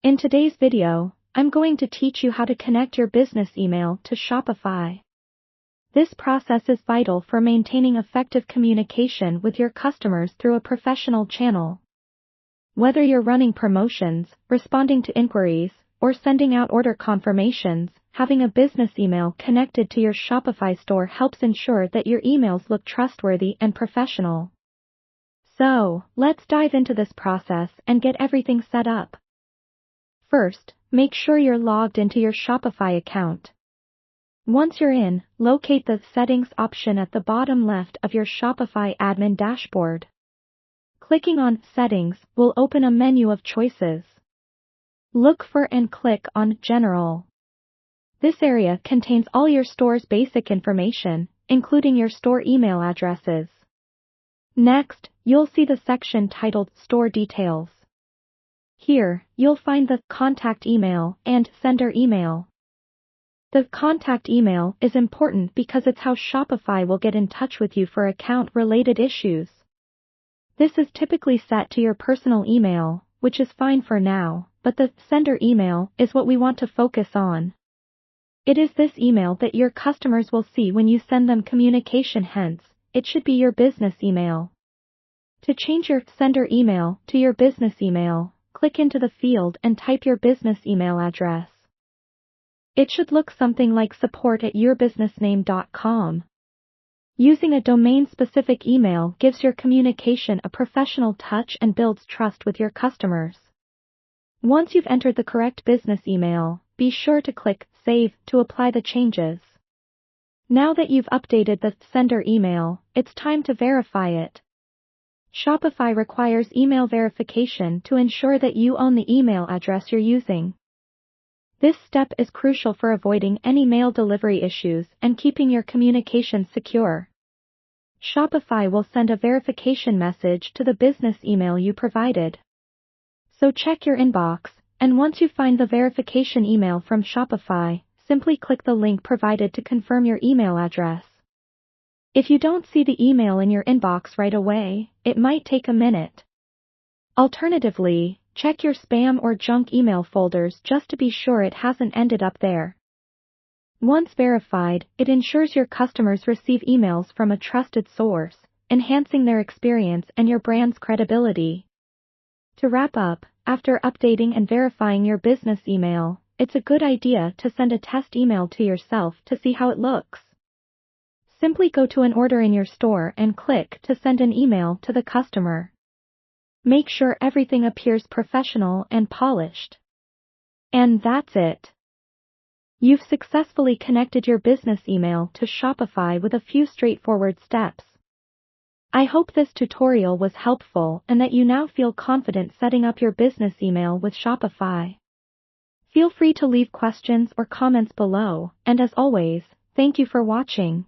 In today's video, I'm going to teach you how to connect your business email to Shopify. This process is vital for maintaining effective communication with your customers through a professional channel. Whether you're running promotions, responding to inquiries, or sending out order confirmations, having a business email connected to your Shopify store helps ensure that your emails look trustworthy and professional. So, let's dive into this process and get everything set up. First, make sure you're logged into your Shopify account. Once you're in, locate the Settings option at the bottom left of your Shopify admin dashboard. Clicking on Settings will open a menu of choices. Look for and click on General. This area contains all your store's basic information, including your store email addresses. Next, you'll see the section titled Store Details. Here, you'll find the Contact Email and Sender Email. The contact email is important because it's how Shopify will get in touch with you for account-related issues. This is typically set to your personal email, which is fine for now, but the sender email is what we want to focus on. It is this email that your customers will see when you send them communication, hence, it should be your business email. To change your sender email to your business email, click into the field and type your business email address. It should look something like support@yourbusinessname.com. Using a domain-specific email gives your communication a professional touch and builds trust with your customers. Once you've entered the correct business email, be sure to click Save to apply the changes. Now that you've updated the sender email, it's time to verify it. Shopify requires email verification to ensure that you own the email address you're using. This step is crucial for avoiding any mail delivery issues and keeping your communications secure. Shopify will send a verification message to the business email you provided. So check your inbox, and once you find the verification email from Shopify, simply click the link provided to confirm your email address. If you don't see the email in your inbox right away, it might take a minute. Alternatively, check your spam or junk email folders just to be sure it hasn't ended up there. Once verified, it ensures your customers receive emails from a trusted source, enhancing their experience and your brand's credibility. To wrap up, after updating and verifying your business email, it's a good idea to send a test email to yourself to see how it looks. Simply go to an order in your store and click to send an email to the customer. Make sure everything appears professional and polished. And that's it. You've successfully connected your business email to Shopify with a few straightforward steps. I hope this tutorial was helpful and that you now feel confident setting up your business email with Shopify. Feel free to leave questions or comments below, and as always, thank you for watching.